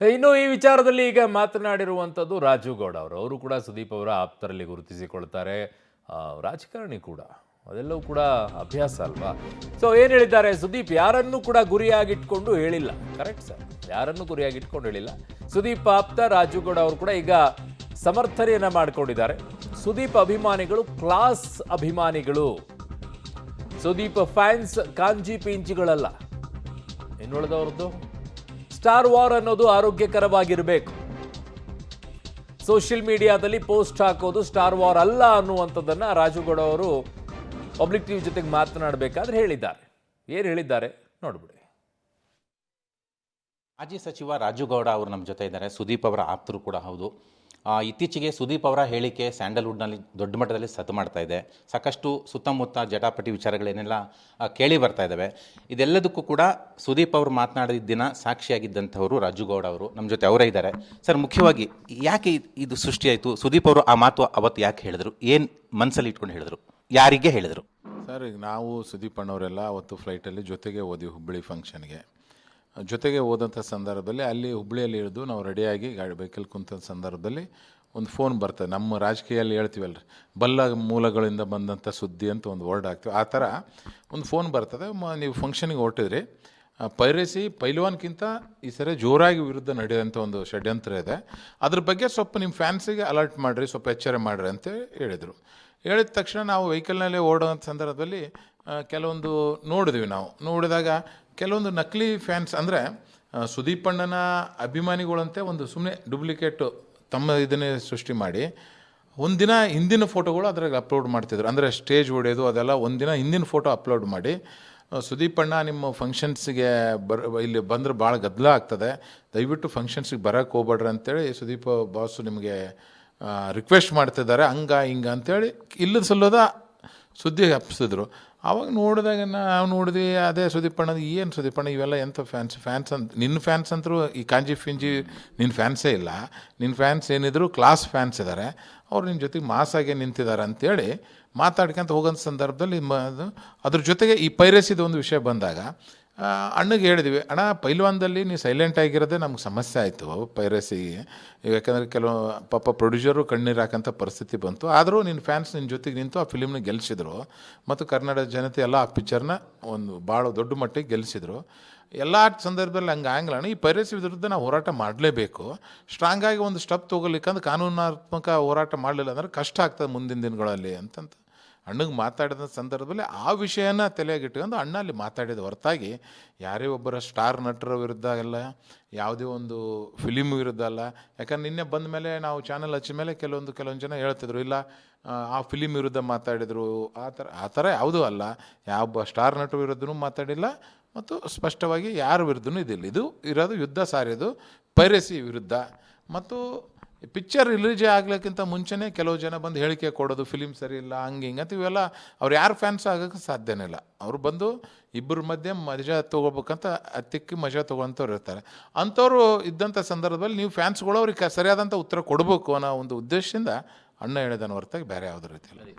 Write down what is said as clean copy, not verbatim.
ಇನ್ನು ಈ ವಿಚಾರದಲ್ಲಿ ಈಗ ಮಾತನಾಡಿರುವಂಥದ್ದು ರಾಜು ಗೌಡ ಅವರು ಕೂಡ ಸುದೀಪ್ ಅವರ ಆಪ್ತರಲ್ಲಿ ಗುರುತಿಸಿಕೊಳ್ತಾರೆ. ರಾಜಕಾರಣಿ ಕೂಡ, ಅದೆಲ್ಲವೂ ಕೂಡ ಅಭ್ಯಾಸ ಅಲ್ವಾ. ಸೊ ಏನು ಹೇಳಿದ್ದಾರೆ ಸುದೀಪ್, ಯಾರನ್ನೂ ಕೂಡ ಗುರಿಯಾಗಿಟ್ಕೊಂಡು ಹೇಳಿಲ್ಲ. ಕರೆಕ್ಟ್ ಸರ್, ಯಾರನ್ನೂ ಗುರಿಯಾಗಿಟ್ಕೊಂಡು ಹೇಳಿಲ್ಲ. ಸುದೀಪ್ ಆಪ್ತ ರಾಜು ಗೌಡ ಅವರು ಕೂಡ ಈಗ ಸಮರ್ಥನೆಯನ್ನ ಮಾಡಿಕೊಂಡಿದ್ದಾರೆ. ಸುದೀಪ್ ಅಭಿಮಾನಿಗಳು ಕ್ಲಾಸ್ ಅಭಿಮಾನಿಗಳು, ಸುದೀಪ್ ಫ್ಯಾನ್ಸ್ ಕಾಂಜಿ ಪಿಂಚಿಗಳಲ್ಲ. ಇನ್ನುಳಿದವ್ರದ್ದು ಸ್ಟಾರ್ ವಾರ್ ಅನ್ನೋದು ಆರೋಗ್ಯಕರವಾಗಿರಬೇಕು. ಸೋಷಿಯಲ್ ಮೀಡಿಯಾದಲ್ಲಿ ಪೋಸ್ಟ್ ಹಾಕೋದು ಸ್ಟಾರ್ ವಾರ್ ಅಲ್ಲ ಅನ್ನುವಂಥದ್ದನ್ನ ರಾಜುಗೌಡ ಅವರು ಪಬ್ಲಿಕ್ ಟಿವಿ ಜೊತೆಗೆ ಮಾತನಾಡಬೇಕಾದ್ರೆ ಹೇಳಿದ್ದಾರೆ. ಏನು ಹೇಳಿದ್ದಾರೆ ನೋಡ್ಬಿಡಿ. ಮಾಜಿ ಸಚಿವ ರಾಜುಗೌಡ ಅವರು ನಮ್ಮ ಜೊತೆ ಇದ್ದಾರೆ. ಸುದೀಪ್ ಅವರ ಆಪ್ತರು ಕೂಡ ಹೌದು. ಇತ್ತೀಚೆಗೆ ಸುದೀಪ್ ಅವರ ಹೇಳಿಕೆ ಸ್ಯಾಂಡಲ್ವುಡ್ನಲ್ಲಿ ದೊಡ್ಡ ಮಟ್ಟದಲ್ಲಿ ಸದ್ದು ಮಾಡ್ತಾ ಇದೆ. ಸಾಕಷ್ಟು ಸುತ್ತಮುತ್ತ ಜಟಾಪಟಿ ವಿಚಾರಗಳೇನೆಲ್ಲ ಕೇಳಿ ಬರ್ತಾ ಇದ್ದಾವೆ. ಇದೆಲ್ಲದಕ್ಕೂ ಕೂಡ ಸುದೀಪ್ ಅವರು ಮಾತನಾಡಿದ ದಿನ ಸಾಕ್ಷಿಯಾಗಿದ್ದಂಥವರು ರಾಜುಗೌಡ ಅವರು ನಮ್ಮ ಜೊತೆ ಅವರೇ ಇದ್ದಾರೆ. ಸರ್, ಮುಖ್ಯವಾಗಿ ಯಾಕೆ ಇದು ಸೃಷ್ಟಿಯಾಯಿತು? ಸುದೀಪ್ ಅವರು ಆ ಮಾತು ಅವತ್ತು ಯಾಕೆ ಹೇಳಿದ್ರು? ಏನು ಮನಸ್ಸಲ್ಲಿ ಇಟ್ಕೊಂಡು ಹೇಳಿದ್ರು? ಯಾರಿಗೆ ಹೇಳಿದರು? ಸರ್, ಈಗ ನಾವು ಸುದೀಪ್ ಅಣ್ಣವರೆಲ್ಲ ಅವತ್ತು ಫ್ಲೈಟಲ್ಲಿ ಜೊತೆಗೆ ಹೋದ್ವಿ ಹುಬ್ಬಳ್ಳಿ ಫಂಕ್ಷನ್ಗೆ. ಜೊತೆಗೆ ಹೋದಂಥ ಸಂದರ್ಭದಲ್ಲಿ ಅಲ್ಲಿ ಹುಬ್ಬಳ್ಳಿಯಲ್ಲಿ ಇಳಿದು ನಾವು ರೆಡಿಯಾಗಿ ಗಾಡಿ ಬೈಕಲ್ಲಿ ಕುಂತ ಸಂದರ್ಭದಲ್ಲಿ ಒಂದು ಫೋನ್ ಬರ್ತದೆ. ನಮ್ಮ ರಾಜಕೀಯಲ್ಲಿ ಹೇಳ್ತೀವಲ್ಲ, ಬಲ್ಲ ಮೂಲಗಳಿಂದ ಬಂದಂಥ ಸುದ್ದಿ ಅಂತ ಒಂದು ವರ್ಡ್ ಹಾಕ್ತೀವಿ. ಆ ಥರ ಒಂದು ಫೋನ್ ಬರ್ತದೆ. ನೀವು ಫಂಕ್ಷನಿಗೆ ಹೊರಟಿದ್ರಿ, ಪೈರೇಸಿ ಪೈಲ್ವಾನ್ಗಿಂತ ಈ ಸರಿ ಜೋರಾಗಿ ವಿರುದ್ಧ ನಡೆಯುವಂಥ ಒಂದು ಷಡ್ಯಂತ್ರ ಇದೆ, ಅದ್ರ ಬಗ್ಗೆ ಸ್ವಲ್ಪ ನಿಮ್ಮ ಫ್ಯಾನ್ಸಿಗೆ ಅಲರ್ಟ್ ಮಾಡಿರಿ, ಸ್ವಲ್ಪ ಎಚ್ಚರ ಮಾಡಿರಿ ಅಂತ ಹೇಳಿದರು. ಹೇಳಿದ ತಕ್ಷಣ ನಾವು ವೆಹಿಕಲ್ನಲ್ಲೇ ಓಡೋಂಥ ಸಂದರ್ಭದಲ್ಲಿ ಕೆಲವೊಂದು ನೋಡಿದ್ವಿ. ನಾವು ನೋಡಿದಾಗ ಕೆಲವೊಂದು ನಕಲಿ ಫ್ಯಾನ್ಸ್, ಅಂದರೆ ಸುದೀಪಣ್ಣನ ಅಭಿಮಾನಿಗಳಂತೆ ಒಂದು ಸುಮ್ಮನೆ ಡೂಪ್ಲಿಕೇಟು ತಮ್ಮ ಇದನ್ನೇ ಸೃಷ್ಟಿ ಮಾಡಿ ಒಂದಿನ ಹಿಂದಿನ ಫೋಟೋಗಳು ಅದ್ರಾಗ ಅಪ್ಲೋಡ್ ಮಾಡ್ತಿದ್ರು. ಅಂದರೆ ಸ್ಟೇಜ್ ಹೊಡೆಯೋದು ಅದೆಲ್ಲ ಒಂದಿನ ಹಿಂದಿನ ಫೋಟೋ ಅಪ್ಲೋಡ್ ಮಾಡಿ, ಸುದೀಪಣ್ಣ ನಿಮ್ಮ ಫಂಕ್ಷನ್ಸಿಗೆ ಇಲ್ಲಿ ಬಂದರೆ ಭಾಳ ಗದ್ದಲ ಆಗ್ತದೆ, ದಯವಿಟ್ಟು ಫಂಕ್ಷನ್ಸಿಗೆ ಬರೋಕ್ಕೆ ಹೋಗ್ಬೇಡ್ರಿ ಅಂತೇಳಿ ಸುದೀಪ್ ಬಾಸು ನಿಮಗೆ ರಿಕ್ವೆಸ್ಟ್ ಮಾಡ್ತಿದ್ದಾರೆ, ಹಂಗ ಹಿಂಗ ಅಂಥೇಳಿ ಇಲ್ಲದ ಸಲ್ಲೋದ ಸುದ್ದಿ ಹಬ್ಸಿದ್ರು. ಆವಾಗ ನೋಡಿದಾಗ ನಾವು ನೋಡಿದ್ವಿ, ಅದೇ ಸುದೀಪಣ್ಣದು ಏನು ಸುದೀಪಣ್ಣ ಇವೆಲ್ಲ ಎಂಥ ಫ್ಯಾನ್ಸ್ ಅಂತ, ನಿನ್ನ ಫ್ಯಾನ್ಸ್ ಅಂತರೂ ಈ ಕಾಂಜಿ ಫಿಂಜಿ ನಿನ್ನ ಫ್ಯಾನ್ಸೇ ಇಲ್ಲ, ನಿನ್ನ ಫ್ಯಾನ್ಸ್ ಏನಿದ್ರು ಕ್ಲಾಸ್ ಫ್ಯಾನ್ಸ್ ಇದ್ದಾರೆ, ಅವ್ರು ನಿನ್ನ ಜೊತೆಗೆ ಮಾಸಾಗೆ ನಿಂತಿದ್ದಾರೆ ಅಂತೇಳಿ ಮಾತಾಡ್ಕೊಂತ ಹೋಗೋಂಥ ಸಂದರ್ಭದಲ್ಲಿ ಅದ್ರ ಜೊತೆಗೆ ಈ ಪೈರಸಿದ ಒಂದು ವಿಷಯ ಬಂದಾಗ ಅಣ್ಣಗೆ ಹೇಳಿದ್ವಿ, ಅಣ್ಣ ಪೈಲ್ವಾನ್ದಲ್ಲಿ ನೀವು ಸೈಲೆಂಟ್ ಆಗಿರೋದೇ ನಮ್ಗೆ ಸಮಸ್ಯೆ ಆಯಿತು ಪೈರಸಿ. ಯಾಕಂದರೆ ಕೆಲವು ಪಾಪ ಪ್ರೊಡ್ಯೂಸರು ಕಣ್ಣೀರು ಹಾಕೋಂಥ ಪರಿಸ್ಥಿತಿ ಬಂತು. ಆದರೂ ನಿನ್ನ ಫ್ಯಾನ್ಸ್ ನಿನ್ನ ಜೊತೆಗೆ ನಿಂತು ಆ ಫಿಲಿಮ್ನ ಗೆಲ್ಲಿಸಿದ್ರು ಮತ್ತು ಕನ್ನಡ ಜನತೆ ಎಲ್ಲ ಆ ಪಿಕ್ಚರ್ನ ಒಂದು ಭಾಳ ದೊಡ್ಡ ಮಟ್ಟಿಗೆ ಗೆಲ್ಲಿಸಿದ್ರು. ಎಲ್ಲ ಸಂದರ್ಭದಲ್ಲಿ ಹಂಗೆ ಆಗಲ್ಲ. ಈ ಪೈರಸಿ ವಿರುದ್ಧ ನಾವು ಹೋರಾಟ ಮಾಡಲೇಬೇಕು. ಸ್ಟ್ರಾಂಗಾಗಿ ಒಂದು ಸ್ಟೆಪ್ ತೊಗೊಲಿಕ್ಕಂದ್ರೆ ಕಾನೂನಾತ್ಮಕ ಹೋರಾಟ ಮಾಡಲಿಲ್ಲ ಅಂದರೆ ಕಷ್ಟ ಆಗ್ತದೆ ಮುಂದಿನ ದಿನಗಳಲ್ಲಿ ಅಂತಂತ ಅಣ್ಣಗೆ ಮಾತಾಡಿದ ಸಂದರ್ಭದಲ್ಲಿ ಆ ವಿಷಯನ ತಲೆಯಾಗಿಟ್ಕೊಂಡು ಅಣ್ಣ ಅಲ್ಲಿ ಮಾತಾಡಿದ ಹೊರತಾಗಿ ಯಾರೇ ಒಬ್ಬರ ಸ್ಟಾರ್ ನಟರ ವಿರುದ್ಧ ಎಲ್ಲ, ಯಾವುದೇ ಒಂದು ಫಿಲಿಮ್ ವಿರುದ್ಧ ಅಲ್ಲ. ಯಾಕಂದ್ರೆ ನಿನ್ನೆ ಬಂದ ಮೇಲೆ ನಾವು ಚಾನಲ್ ಹಚ್ಚಿದ ಮೇಲೆ ಕೆಲವೊಂದು ಜನ ಹೇಳ್ತಿದ್ರು, ಇಲ್ಲ ಆ ಫಿಲಿಮ್ ವಿರುದ್ಧ ಮಾತಾಡಿದರು, ಆ ಥರ ಯಾವುದೂ ಅಲ್ಲ. ಯಾವ ಸ್ಟಾರ್ ನಟರ ವಿರುದ್ಧನೂ ಮಾತಾಡಿಲ್ಲ ಮತ್ತು ಸ್ಪಷ್ಟವಾಗಿ ಯಾರ ವಿರುದ್ಧನೂ ಇದಿಲ್ಲ. ಇದು ಇರೋದು ಯುದ್ಧ ಸಾರಿಯೋದು ಪೈರಸಿ ವಿರುದ್ಧ. ಮತ್ತು ಪಿಕ್ಚರ್ ರಿಲೀಜೇ ಆಗ್ಲಿಕ್ಕಿಂತ ಮುಂಚೆನೇ ಕೆಲವು ಜನ ಬಂದು ಹೇಳಿಕೆ ಕೊಡೋದು, ಫಿಲಿಮ್ ಸರಿ ಇಲ್ಲ ಹಂಗೆ ಹಿಂಗೆ ಅಂತ, ಇವೆಲ್ಲ ಅವ್ರು ಯಾರು ಫ್ಯಾನ್ಸ್ ಆಗೋಕ್ಕೆ ಸಾಧ್ಯನೇ ಇಲ್ಲ. ಅವರು ಬಂದು ಇಬ್ಬರ ಮಧ್ಯೆ ಮಜಾ ತೊಗೋಬೇಕಂತ ತಿಕ್ಕಿ ಮಜಾ ತೊಗೊಳಂಥವ್ರು ಇರ್ತಾರೆ. ಅಂಥವ್ರು ಇದ್ದಂಥ ಸಂದರ್ಭದಲ್ಲಿ ನೀವು ಫ್ಯಾನ್ಸ್ಗಳು ಅವ್ರಿಗೆ ಸರಿಯಾದಂಥ ಉತ್ತರ ಕೊಡಬೇಕು ಅನ್ನೋ ಒಂದು ಉದ್ದೇಶದಿಂದ ಅಣ್ಣ ಹೇಳಿದನ ಹೊರತಾಗಿ ಬೇರೆ ಯಾವುದೇ ರೀತಿಯಲ್ಲಿ.